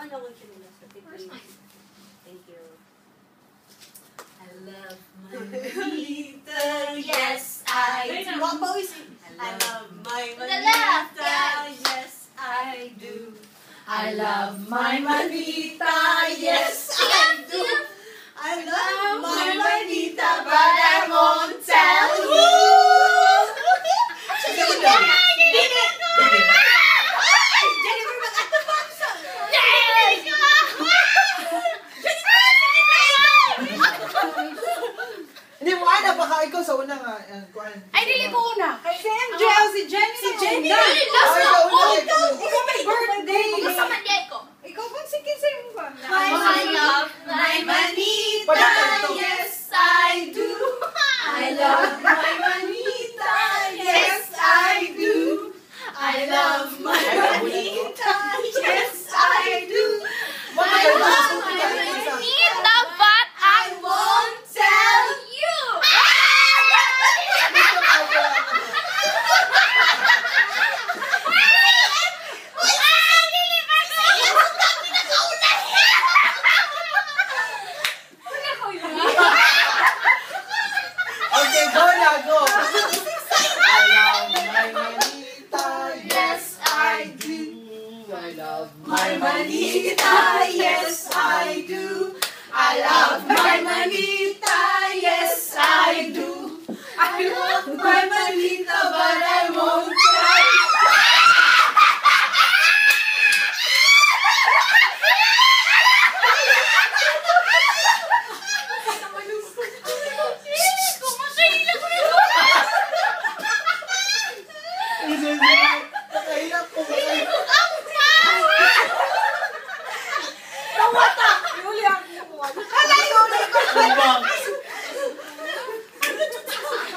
ano akong chinelas. Thank you. I love my manita, yes I do. I love my manita, yes I do. I love my manita, yes I do. I love my manita, but I won't tell you. Hindi mo ana, baka ikaw sa una nga. Ay, dili ko una. Si MJ o si Jenny. Si Jenny. Last na. Ikaw may birthday. Basta mandiay ko. Ikaw bang sige sa'yo ba? I love my manita, yes I do. I love my manita, yes I do. I love my manita, yes I do. I love my manita, but I won't tell you. Okay, go na, go. I love my manita, yes I do. I love My manita, yes I do. I love my manita, yes I do. I love my manita, but I won't tell you. Nakahilap ko ba kayo?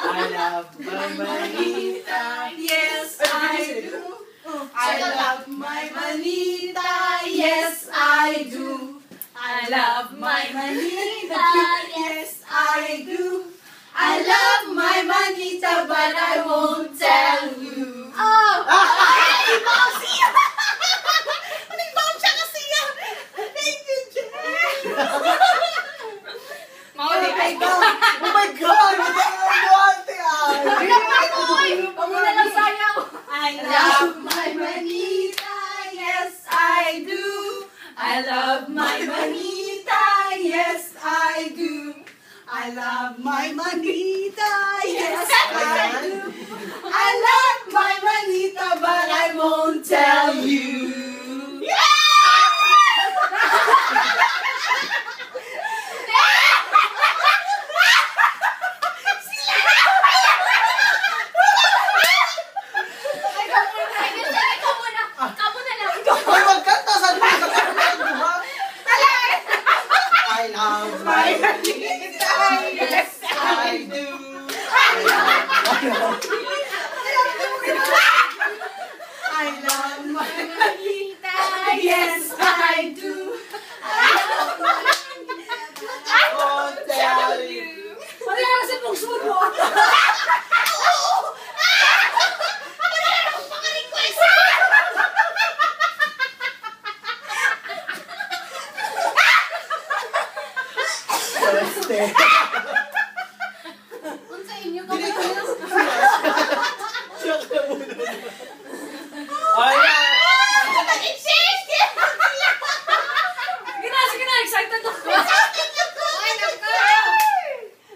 I love my manita, Yes, I do. I love my manita, yes, I do. I love my manita, yes, I do. I love my manita, but I won't tell you. Oh! Ay, bounce siya! Nag-bounce siya kasi yan! Thank you, Jen! Mauli ka ikaw. Oh my God! Ate Pamo na lang sayaw. I love my manita, yes, I do. I love my manita, yes, I do. I love my manita, yes, I do. I love my manita, but I won't tell you. Ay, magkanta sa I love my manita, yes I do. I love my manita, yes I do. I won't tell you. Wala na sa pungsun mo. Unsa inyo ka Dili ko. ba? Siya ka muna. Ay, Sige na, excited ako.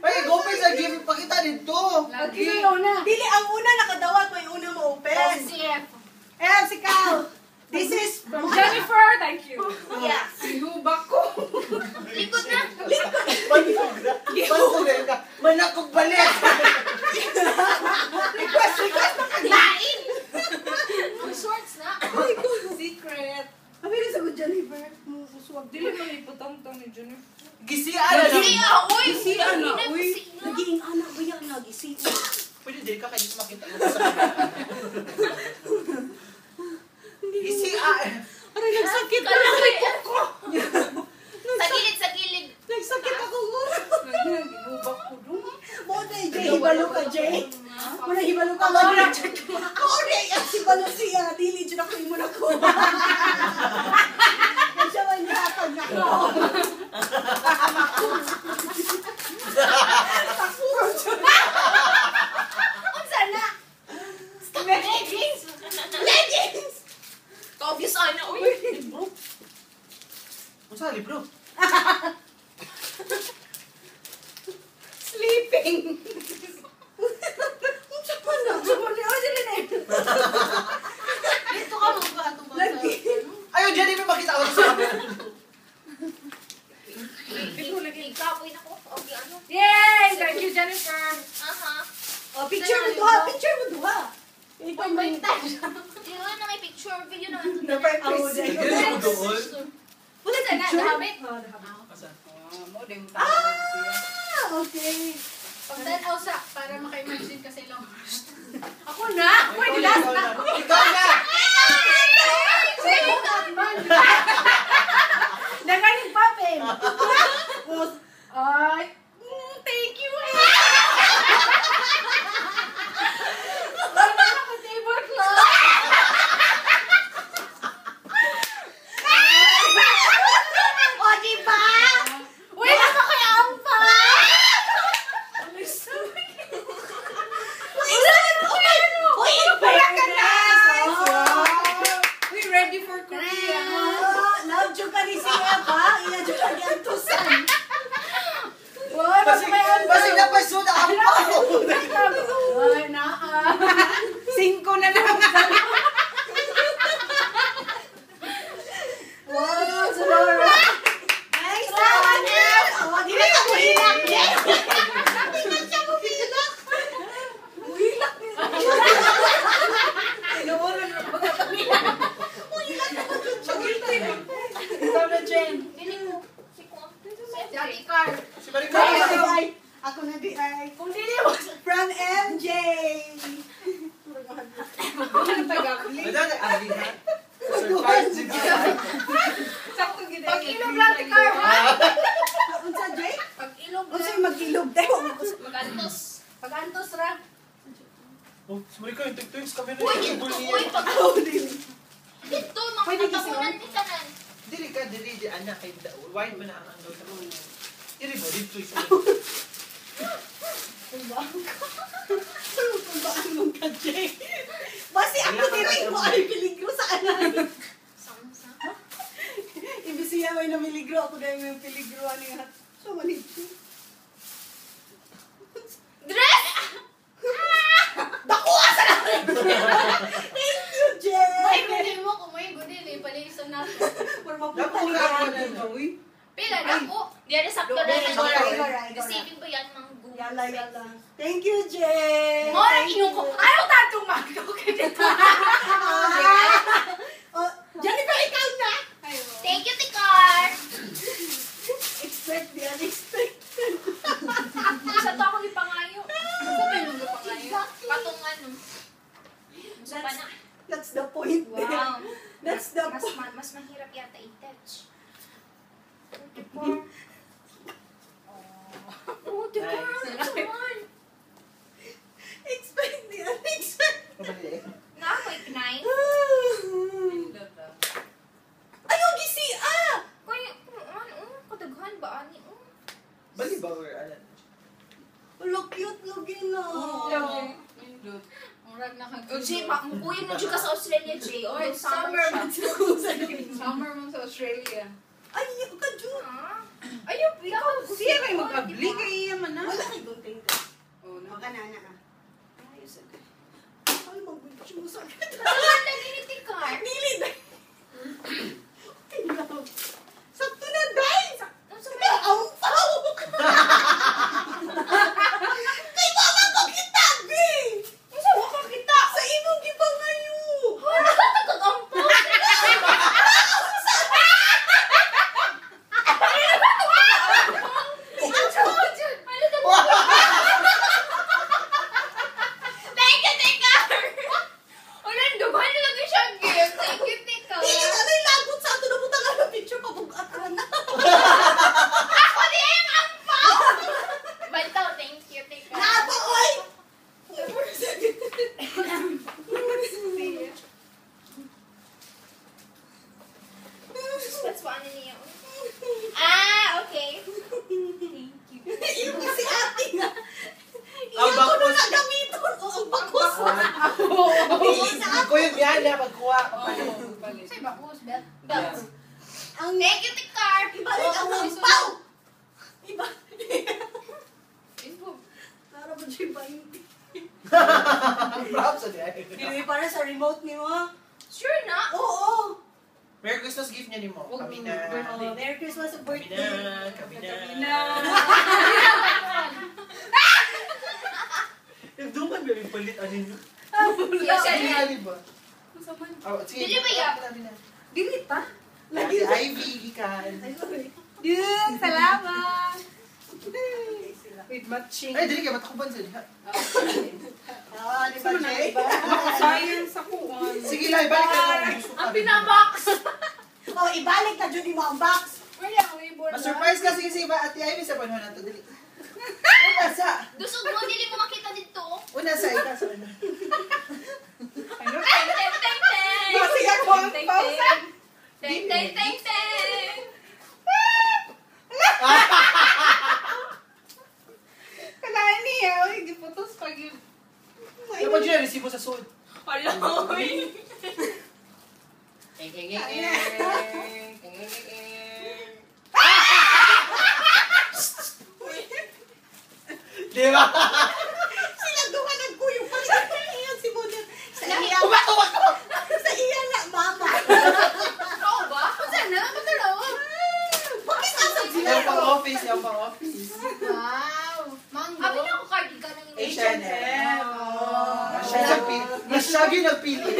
ay, go pa sa give pakita dito. Lagi. Sino una? Dili, ang una nakadawat, may una ma-open. Eh, si Cal. This is From Jennifer, thank you. Yeah. Sinubak ko. Likod na. Pantugay ka. Manakog balik. request Lain. Shorts na. secret. Sabi rin sa good Jennifer. Muswag. Dili mo iputang-tang ni Jennifer. Gisian. Uy. Gisian na, Hindi uy. na kasi, no? Naging anak ko yan, nag-isian. Pwede din ka kayo makita mo sa kamera. Gisian. Aray, nagsakit na Kalaki. lang may kuko. Sa gilid. Nagsakit ako. Ginubak ko doon. Muna, Jay, hibalo ka, Jay. Muna, hibalo ka. Ako, Jay, si Balo siya. Dili, dyan ako yung muna ko. Yan siya Kung sa libro. Sleeping. Dito ka magbato ba? Ayun, Jenny, may makita ako sa camera. Ikapoy na ko. Okay, ano? Yay! Thank you, Jennifer. Aha. Oh, picture mo duha, picture mo duha. Ito Wait, may Yung ano may picture, video na. Ganyan mo doon. Wala Sa na, nahabit. Asan? Mo, din mo tawag siya. Okay. Pagtanaw sa, para maka-imagine kasi lang. Ako na! Ikaw na. Ikaw na! Nagaling pa, Pen. Ay, thank you. Wala ako tablecloth. O, diba? Wala pa kaya ang pa. Uy, wala ka na. We ready for Korea. Love jo ka ni siya ba? Iya jo ka ni Antusan. Basi na pa suda ang pao. Ay, naa. 5 na lang. Wow, Sonora. Nice one, Em. Oh, di na ka muhilak. Yes. Di na siya muhilak. Muhilak niya. Inuuran na ba kami? Muhilak na ba dyan siya? Ikaw na, Jen. Dinig mo. Si Kung. Jackie Carr. Si Maricay. Ako na di ay. Kung dili mo. From MJ. Ano taga-bli? Madali, ang lihat. Surprise, sige. Sakto gina. Pag-ilog lang, Carr, ha? Unsa, Jay? Pag-ilog Unsa lang. yung mag-ilog tayo? Mag-antos. Pag-antos ra. Oh, si Maricay, tig-twins kami na Uy, yung dito. bully. Uy, pag... Oh, dili. Dito, Pwede mga kasi, tapunan oh. ni Kanan. Dili ka, dili, anak, kay wine mo na ang ano sa mga. Dili mo, dito isa. Tumbang ka. Tumbang mong ka, Jay. Basi ako dili mo ay piligro sa anan. Samsa. Ibig siya may namiligro ako dahil yung piligro niya. So, maligro. Dress! Dakuha sa namin! Thank you, Jay! May gudin mo kung may gudin eh. Palisan natin. For mapunta Dapat ni ka ako Gani. na uy. Pila na po. Diyan sakto na Dili, na. sakto. Receiving ba yan mga Google? Yala, yala. Thank you, Jay! Mo na Thank inong ko. you. Ayaw tatong magdo ka dito. Oh, Jennifer, ikaw na! Thank you, Tikar. Expect the unexpected. Sa to ako ipangayo. Sa ba yung pangayo? Patong ano. Sa pa na. That's the point. Wow. That's the Mas, point. mas mahirap yata i-touch. Oh, Tikar. Nice. Ano naman? Expect the unexpected. Mabali eh. Nga, may knife. Ayaw, gisi! Ah! Kaya, ano, kadaghan ba, ani? Bali ba or alam? Wala, cute lagi na. Murag na kag. Jay, mukuyin mo dyan ka sa Australia, Jay. Or summer Summer, siya. Summer mo sa Australia. Ay, ka, Jun. Ah. Ayaw, ikaw. Siya kayo mag-abli kay iya man na. Wala kay gunting ka. Oh, no. Maka na, ah. Ay, mag-video mo sa akin. Ano lagi ni Tikar? Dili, dahil. Sakto na, dahil. Ano sa Pero ang pao! Kay mama ko kita, be! Sa waka kita! Sa imong gibangayo! Wala ka tagagampo! Thank you, Tikar! Wala, dumahan na lagi siya gift. Thank you, Tikar. Dili na na'y lagot sa ato na butang ano picture pabugat ka na. Ako din ang pao! Bantaw, thank you, Tikar. Napa, oy! That's paano niya. Ah, okay. Yung kasi ate nga. Ang Iyan ko na bakos. nagamiton. O, ang bakos. Ko yung biyahe pagkuha. Say bakos, bet. Yeah. Ang Thank you, Tikar. scarf. Ibalik ang sampaw. Iba. Para ba siya ba yung... Props sa diya. Hindi, para sa remote ni mo. Sure na? Oo. Merry Christmas gift niya ni mo. Kami na. Oh, Merry Christmas and Kami birthday. na. Kami na. Yung duman ba yung palit? Ano yun? Sige nga, di ba? Oh, sige. Dili ba yan? Kami na. Dili pa. Lagi Ivy, Gikan. Yun, salamat. With matching. Ay, dili ka, matakuban sa diha. Ah, di ba siya? Science ako. Sige lang, ibalik ka lang. Gusto ka. Ang pinabox! Oh, ibalik na dyan mo ang box. Ma-surprise kasi si Ate Ivy sa panahon na ito. Dili. Una sa. Dusog mo, dili mo makita dito. Una sa ika sa ano. Ano? Teng, teng, teng, teng! Kasi ako ang pausa. Teng, teng, teng, teng! Kailangan niya. Uy, di putos pag yun. Yung pa dyan, resibo sa suod. Hala, uy! Di ba? Sila duha nagkuyong pa rin. Iyan si Mona. Sa iya. Umatuwa ko! Sa iya na, mama. Ikaw ba? Kung saan na? Ba't dalawa? Bakit nasa sila? Yung pang-office, yung pang-office. Wow! Mango? Abi na ako cardigan ng H&M. Masyagi nagpili.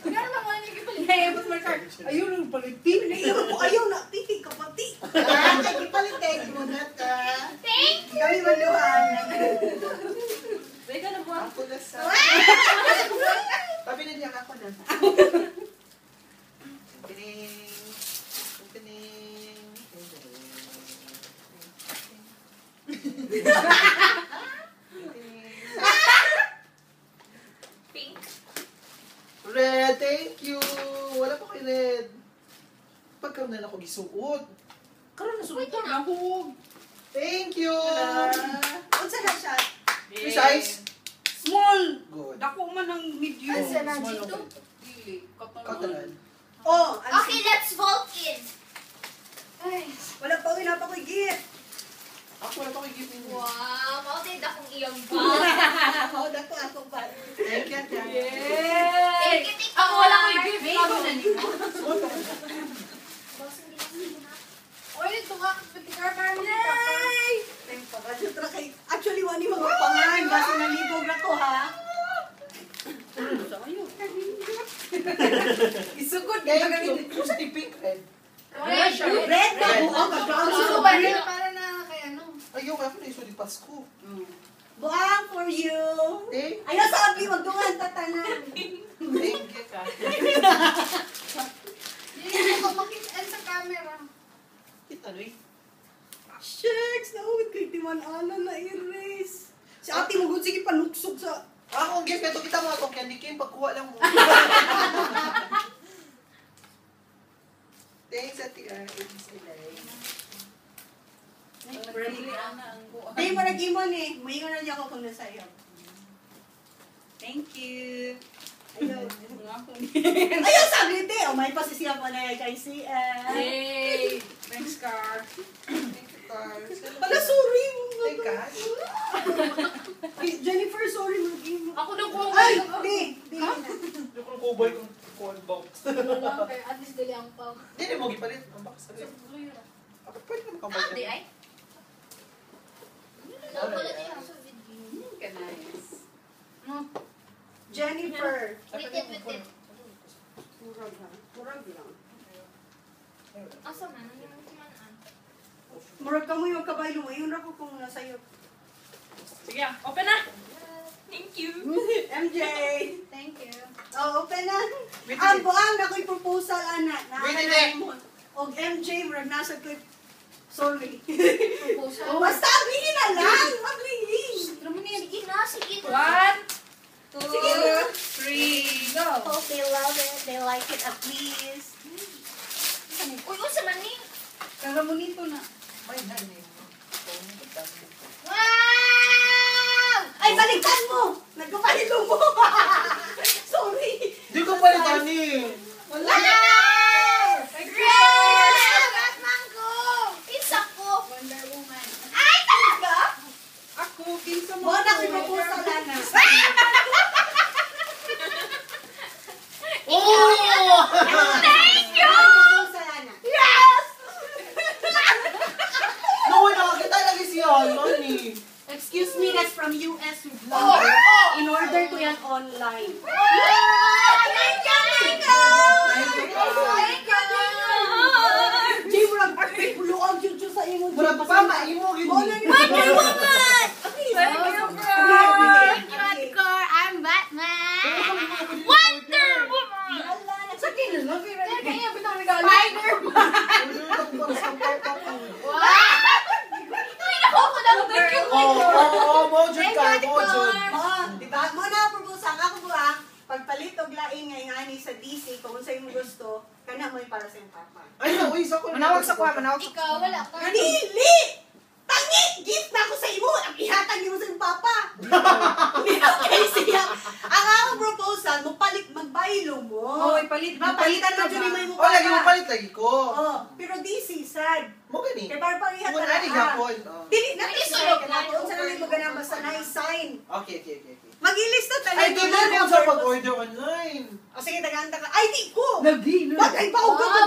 Gano'n naman yung ipalit? Hey, but my card. Ayun, yung palitin. Iyan ko ayaw na. Piti ka pati. Ah, kay ipalitin mo na ta. Thank you! Kami maluhan. Teka na ba? Ako na sa... Tabi na diyan ako na. Opening. Opening. Pink. Red, thank you. Wala pa kay Red. Pagkaroon na ako gisuot. Karoon na sulit ko. Nahug. Thank you. Unsa na siya? Free size? Small. Good. Dako man ang medium. Asa na Small dito? okay. Dili. Katalan. Oh, Okay, let's vote in. Ay, wala pa uwi na pa ko'y gift. Ako wala pa kay gift niyo. Wow! Mautid akong iyang bag. Oh, dako ako pa. Thank you. Thank you, thank you. Ako wala ko i-give. Ako na niyo. Oy, ito nga, patikar para mo Yay! Actually, wani magpapangan. Basta nalibog na ko, ha? Isugod. Thank you. Kung sa pink red? Red. Red na buo, magkakaroon Gusto sa ba red. niya para na kay ano? Ayaw, kaya ko na iso di Pasko. Buang for you. Thank Ayaw sabi, magdungan tatanan. Thank you ka. Hindi ko makita sa camera. Kita rin. Shucks, naugit kay Timan Ana na erase. Si ate mo gud sige panuksog sa... Ako, ang gift nito, kita mo itong candy cane, pagkuha lang mo. Thanks, Ate Di mo nag-imon eh. Mayingon na niya ako kung nasa iyo. Thank you. Ayaw. Mga ako. Ayaw sabi ite. O may pasisiya pa na kay CN. Yay! Thanks, Car. Thank you, Cars. Ala, sorry. Hey, Cash. Jennifer, sorry. Mag-imon. Ako nung kung Ay, di. Di na. Hindi ko nang kuboy kung call box. at least dali ang pag. Hindi mo gipalit. Ang box sa rin. Ako, pwede ka Ah, makabalik. di ay? Nagulat niya ako sa video. Nice. Jennifer. Wait it. Murag ha? Murag lang. Asa man? Ano yung kumanan? Murag ka mo yung kabaylo. Ayun ako kung nasa iyo. Sige, open na. Thank you. MJ. Thank you. Oh, open na. Wait, Ang wait. buang na ko'y proposal, anak. Wait, wait. Og MJ, murag nasa ko'y... Sorry. Proposal. Basta, ablihin na lang. Ablihin. Sige na, sige na. 1, 2, 3, go. Hope they love it. They like it at least. Uy, unsa man ni? Karamonito na. May nani. Wow! Ay, balikan mo! Nagkapalilo mo! Sorry! Hindi ko palitan eh. Wala! Wow! Great! lain nga ingani sa DC kung sa imong gusto, kana mo para sa imong papa. Ay, no, uy, sa ko. Manawag sa kwa, manawag sa Ikaw, wala ka. Dili! Tangi! Gift na ako sa imo! Ang ihatag mo sa imong papa! Hindi na kayo siya. Ang akong proposal, magbaylo mo. Oh, ipalit. Diba, palitan mo dyan mo imong Oh, lagi mo papa. palit lagi ko. Oh, pero DC, sad. Mo gani. Kaya parang panghihat Kung na ani lang. gapon. Dili na Ay, kasi sulog kaya na. kung saan namin magana basta na-sign. Okay. Mag-ilista talaga. Ay, tuloy ko sa pag-order online. O sige, tagahanda ka. Ay, di ko! Lagi, Wag, ay, baog ka Ah,